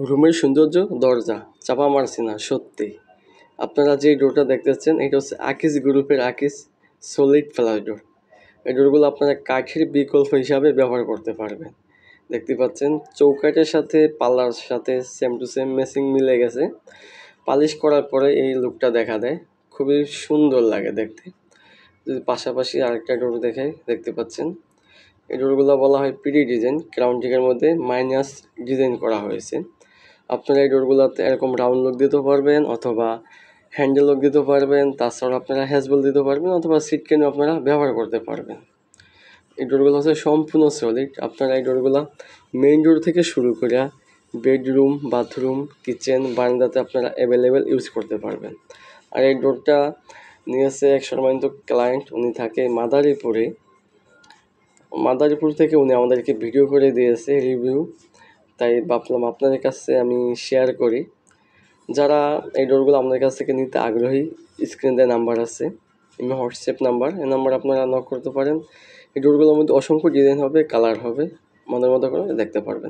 রুমের সৌন্দর্য দরজা চাপা মারছি না সত্যি। আপনারা যে ডোরটা দেখতেছেন এটা হচ্ছে আকিস গ্রুপের আকিস সলিড ফ্লাশ ডোর। এই ডোরগুলো আপনারা কাঠের বিকল্প হিসাবে ব্যবহার করতে পারবেন। দেখতে পাচ্ছেন চৌকাঠের সাথে পাল্লার সাথে সেম টু সেম ম্যাচিং মিলে গেছে। পালিশ করার পরে এই লুকটা দেখা দেয়, খুবই সুন্দর লাগে দেখতে। যদি পাশাপাশি আরেকটা ডোর দেখাই, দেখতে পাচ্ছেন এই ডোরগুলো বলা হয় পিডি ডিজাইন, ক্রাউন্টিংয়ের মধ্যে মাইনাস ডিজাইন করা হয়েছে। আপনারা এই ডোরগুলোতে এরকম রাউন্ড লুক দিতে পারবেন অথবা হ্যান্ডেল লক দিতে পারবেন, তাছাড়া আপনারা হ্যাজবল দিতে পারবেন অথবা সিট কেনও আপনারা ব্যবহার করতে পারবেন। এই ডোরগুলো হচ্ছে সম্পূর্ণ সলিড। আপনারা এই ডোরগুলো মেইন ডোর থেকে শুরু করে বেডরুম, বাথরুম, কিচেন, বারান্দাতে আপনারা অ্যাভেলেবেল ইউজ করতে পারবেন। আর এই ডোরটা নিয়েছে এক সম্মানিত ক্লায়েন্ট, উনি থাকে মাদারীপুরে। মাদারীপুর থেকে উনি আমাদেরকে ভিডিও করে দিয়েছে রিভিউ, তাই ভাবলাম আপনাদের কাছে আমি শেয়ার করি। যারা এই ডোরগুলো আমাদের কাছ থেকে নিতে আগ্রহী, স্ক্রিনে দেওয়া নাম্বার আছে, এমনি হোয়াটসঅ্যাপ নাম্বার, এই নাম্বার আপনারা নক করতে পারেন। এই ডোরগুলোর মধ্যে অসংখ্য ডিজাইন হবে, কালার হবে, মনের মতো করে দেখতে পারবেন।